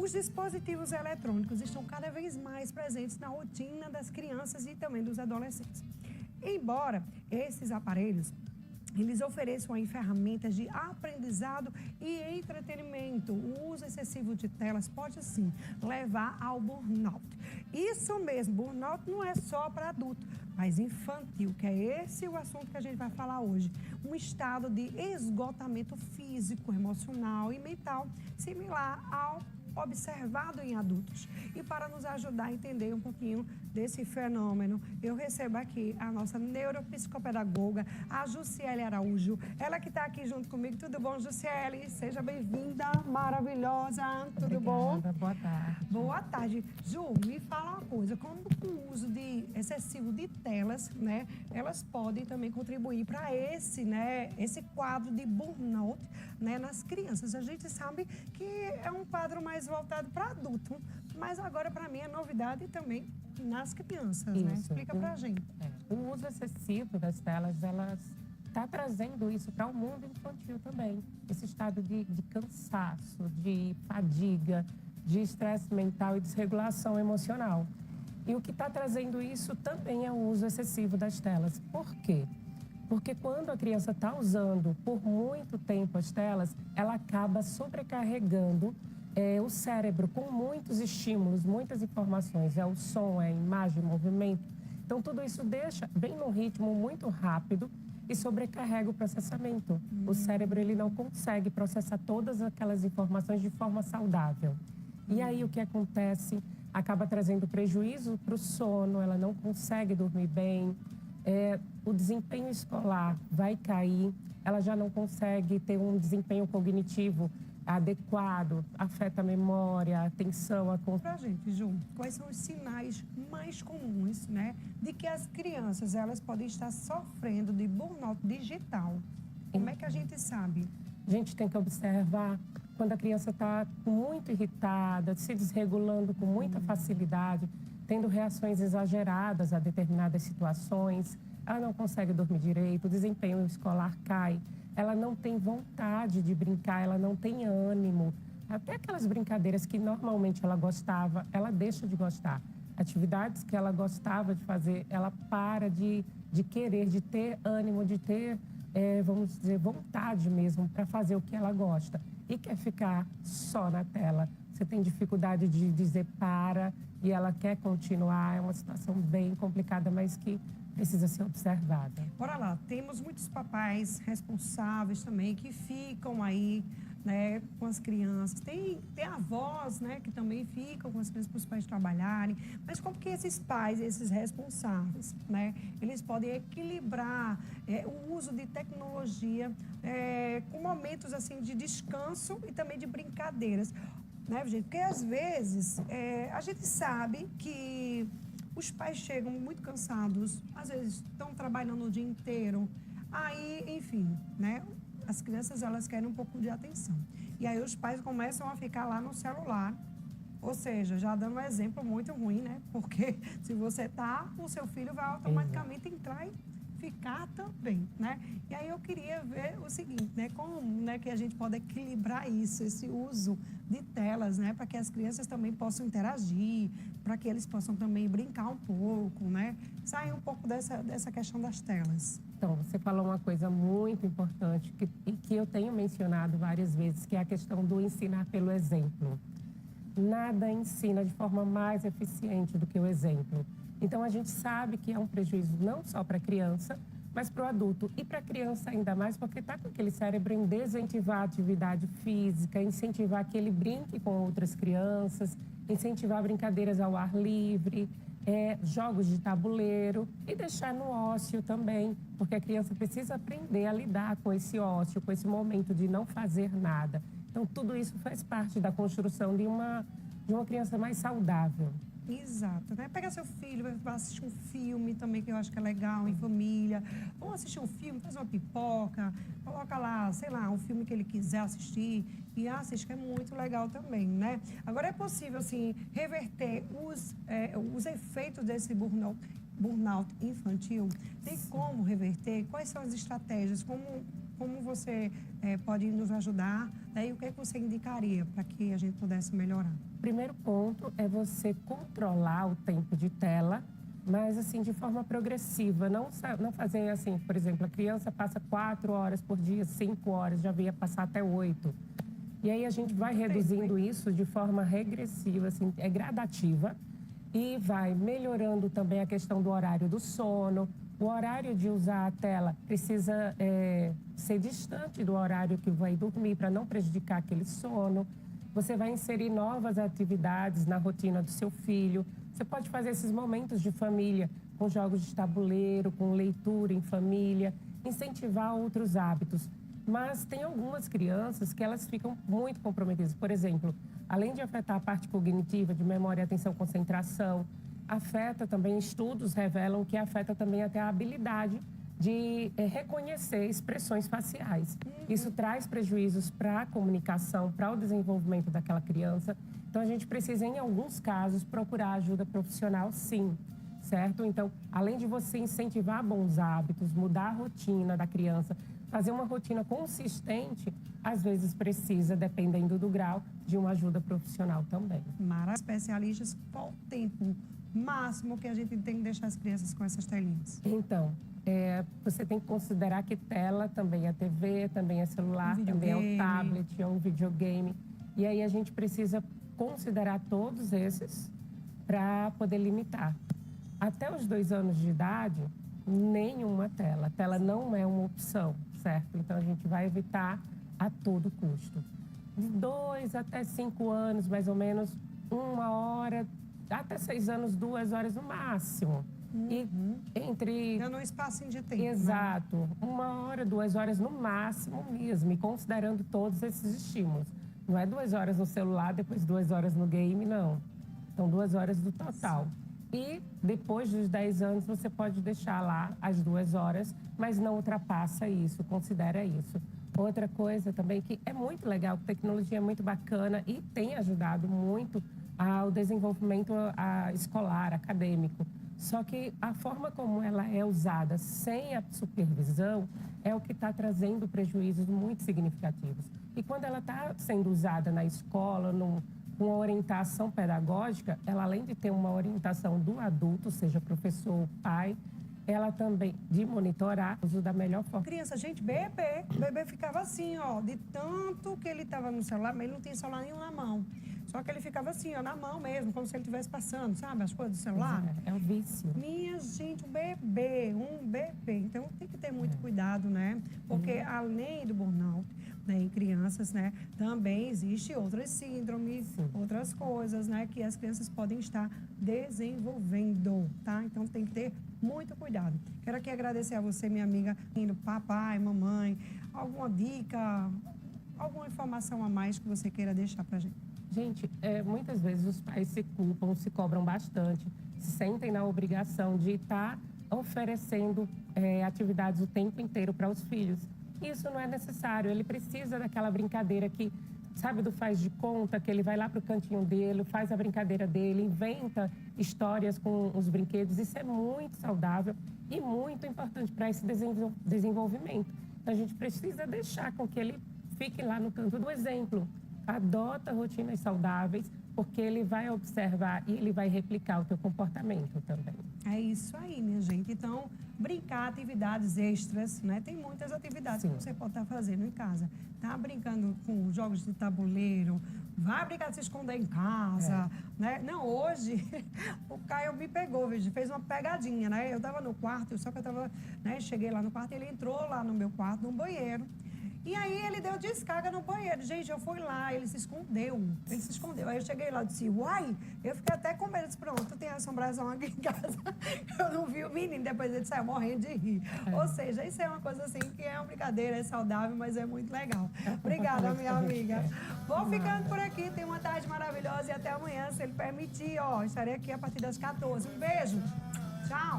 Os dispositivos eletrônicos estão cada vez mais presentes na rotina das crianças e também dos adolescentes. Embora esses aparelhos eles ofereçam aí ferramentas de aprendizado e entretenimento. O uso excessivo de telas pode, sim, levar ao burnout. Isso mesmo, burnout não é só para adulto, mas infantil, que é esse o assunto que a gente vai falar hoje. Um estado de esgotamento físico, emocional e mental, similar ao observado em adultos. E para nos ajudar a entender um pouquinho desse fenômeno, eu recebo aqui a nossa neuropsicopedagoga, a Jussiele Araújo. Ela que está aqui junto comigo. Tudo bom, Jussiele? Seja bem-vinda, maravilhosa. Tudo bom? Boa tarde. Boa tarde. Ju, me fala uma coisa, como o uso excessivo de telas, né, elas podem também contribuir para esse quadro de burnout, né, nas crianças. A gente sabe que é um quadro mais voltado para adulto, mas agora para mim é novidade também nas crianças, né? Explica pra gente. O uso excessivo das telas, elas está trazendo isso para o mundo infantil também. Esse estado de cansaço, de fadiga, de estresse mental e desregulação emocional. E o que está trazendo isso também é o uso excessivo das telas. Por quê? Porque quando a criança está usando por muito tempo as telas, ela acaba sobrecarregando o cérebro com muitos estímulos, muitas informações. É o som, é a imagem, o movimento. Então, tudo isso vem num ritmo muito rápido e sobrecarrega o processamento. O cérebro ele não consegue processar todas aquelas informações de forma saudável. E aí, o que acontece? Acaba trazendo prejuízo para o sono, ela não consegue dormir bem, o desempenho escolar vai cair, ela já não consegue ter um desempenho cognitivo adequado, afeta a memória, a atenção, a Pra gente, Ju, quais são os sinais mais comuns, né, de que as crianças elas podem estar sofrendo de burnout digital? Como é que a gente sabe? A gente tem que observar quando a criança está muito irritada, se desregulando com muita facilidade, tendo reações exageradas a determinadas situações, ela não consegue dormir direito, o desempenho escolar cai, ela não tem vontade de brincar, ela não tem ânimo. Até aquelas brincadeiras que normalmente ela gostava, ela deixa de gostar. Atividades que ela gostava de fazer, ela para de querer, de ter ânimo, de ter, vamos dizer, vontade mesmo para fazer o que ela gosta. E quer ficar só na tela. Você tem dificuldade de dizer para e ela quer continuar. É uma situação bem complicada, mas que precisa ser observada. Bora lá, temos muitos papais responsáveis também que ficam aí, né, com as crianças. Tem avós, né, que também ficam com as crianças para os pais trabalharem. Mas como que esses pais, esses responsáveis, né, eles podem equilibrar o uso de tecnologia com momentos assim de descanso e também de brincadeiras, né, gente? Porque às vezes a gente sabe que os pais chegam muito cansados, às vezes estão trabalhando o dia inteiro. Aí, enfim, né? As crianças, elas querem um pouco de atenção. E aí os pais começam a ficar lá no celular. Ou seja, já dando um exemplo muito ruim, né? Porque se você tá, o seu filho vai automaticamente entrar e ficar também, né? E aí eu queria ver o seguinte, né? Como, né, que a gente pode equilibrar isso, esse uso de telas, né? Para que as crianças também possam interagir, para que eles possam também brincar um pouco, né? Sair um pouco dessa questão das telas. Então, você falou uma coisa muito importante que eu tenho mencionado várias vezes, que é a questão do ensinar pelo exemplo. Nada ensina de forma mais eficiente do que o exemplo. Então, a gente sabe que é um prejuízo não só para a criança, mas para o adulto. E para a criança ainda mais, porque está com aquele cérebro em desincentivar a atividade física, incentivar que ele brinque com outras crianças, incentivar brincadeiras ao ar livre, jogos de tabuleiro e deixar no ócio também, porque a criança precisa aprender a lidar com esse ócio, com esse momento de não fazer nada. Então, tudo isso faz parte da construção de uma criança mais saudável. Exato, né? Pega seu filho, vai assistir um filme também, que eu acho que é legal, em família. Vamos assistir um filme, faz uma pipoca, coloca lá, sei lá, um filme que ele quiser assistir e assiste, que é muito legal também, né? Agora, é possível, assim, reverter os efeitos desse burnout infantil? Tem como reverter? Quais são as estratégias? Como como você pode nos ajudar, né? E o que você indicaria para que a gente pudesse melhorar? Primeiro ponto é você controlar o tempo de tela, mas assim, de forma progressiva, não fazer assim, por exemplo, a criança passa 4 horas por dia, 5 horas, já veio passar até 8. E aí a gente vai reduzindo isso de forma regressiva, assim, é gradativa, e vai melhorando também a questão do horário do sono. O horário de usar a tela precisa ser distante do horário que vai dormir, para não prejudicar aquele sono. Você vai inserir novas atividades na rotina do seu filho. Você pode fazer esses momentos de família com jogos de tabuleiro, com leitura em família, incentivar outros hábitos. Mas tem algumas crianças que elas ficam muito comprometidas. Por exemplo, além de afetar a parte cognitiva, de memória, atenção, concentração, afeta também, estudos revelam que afeta também até a habilidade de reconhecer expressões faciais. Isso traz prejuízos para a comunicação, para o desenvolvimento daquela criança. Então, a gente precisa, em alguns casos, procurar ajuda profissional, sim, certo? Então, além de você incentivar bons hábitos, mudar a rotina da criança, fazer uma rotina consistente, às vezes precisa, dependendo do grau, de uma ajuda profissional também. Mara, especialistas, qual o tempo máximo que a gente tem que deixar as crianças com essas telinhas? Então, você tem que considerar que tela também é TV, também é celular, também é o tablet, é um videogame. E aí a gente precisa considerar todos esses para poder limitar. Até os 2 anos de idade, nenhuma tela. A tela não é uma opção, certo? Então a gente vai evitar a todo custo. De 2 até 5 anos, mais ou menos, 1 hora, até 6 anos, 2 horas no máximo. E entre... Dando um espacinho de tempo. Exato. Né? 1 hora, 2 horas no máximo mesmo, e considerando todos esses estímulos. Não é 2 horas no celular, depois 2 horas no game, não. São 2 horas do total. E depois dos 10 anos, você pode deixar lá as 2 horas, mas não ultrapassa isso, considera isso. Outra coisa também que é muito legal, a tecnologia é muito bacana e tem ajudado muito ao desenvolvimento escolar, acadêmico. Só que a forma como ela é usada sem a supervisão é o que está trazendo prejuízos muito significativos. E quando ela está sendo usada na escola, com uma orientação pedagógica, ela além de ter uma orientação do adulto, seja professor ou pai, ela também de monitorar o uso da melhor forma. Criança, gente, o bebê ficava assim, ó, de tanto que ele estava no celular, mas ele não tinha celular nenhum na mão. Só que ele ficava assim, ó, na mão mesmo, como se ele estivesse passando, sabe, as coisas do celular. É um vício. Minha gente, um bebê. Então tem que ter muito cuidado, né? Porque além do burnout, né, em crianças, né, também existe outras síndromes, outras coisas, né, que as crianças podem estar desenvolvendo, tá? Então tem que ter muito cuidado. Quero aqui agradecer a você, minha amiga, papai, mamãe, alguma dica, alguma informação a mais que você queira deixar pra gente. Gente, muitas vezes os pais se culpam, se cobram bastante, se sentem na obrigação de estar oferecendo atividades o tempo inteiro para os filhos. Isso não é necessário, ele precisa daquela brincadeira que, sabe, do faz de conta, que ele vai lá para o cantinho dele, faz a brincadeira dele, inventa histórias com os brinquedos. Isso é muito saudável e muito importante para esse desenvolvimento. Então, a gente precisa deixar com que ele fique lá no canto do exemplo. Adota rotinas saudáveis, porque ele vai observar e ele vai replicar o teu comportamento também. É isso aí, minha gente. Então, brincar, atividades extras, né? Tem muitas atividades que você pode estar fazendo em casa. Tá brincando com jogos de tabuleiro, vai brincar de se esconder em casa, né? Não, hoje o Caio me pegou, fez uma pegadinha, né? Eu estava no quarto, só que eu estava, né? Cheguei lá no quarto, ele entrou lá no meu quarto, no banheiro. E aí ele deu descarga no banheiro. Gente, eu fui lá, ele se escondeu. Aí eu cheguei lá e disse, uai, eu fiquei até com medo. Disse, pronto, tem assombração aqui em casa. Eu não vi o menino, depois ele saiu morrendo de rir. Ou seja, isso é uma coisa assim que é uma brincadeira, é saudável, mas é muito legal. Obrigada, minha amiga. Vou ficando por aqui, tenha uma tarde maravilhosa e até amanhã, se ele permitir, ó, estarei aqui a partir das 14. Um beijo. Tchau.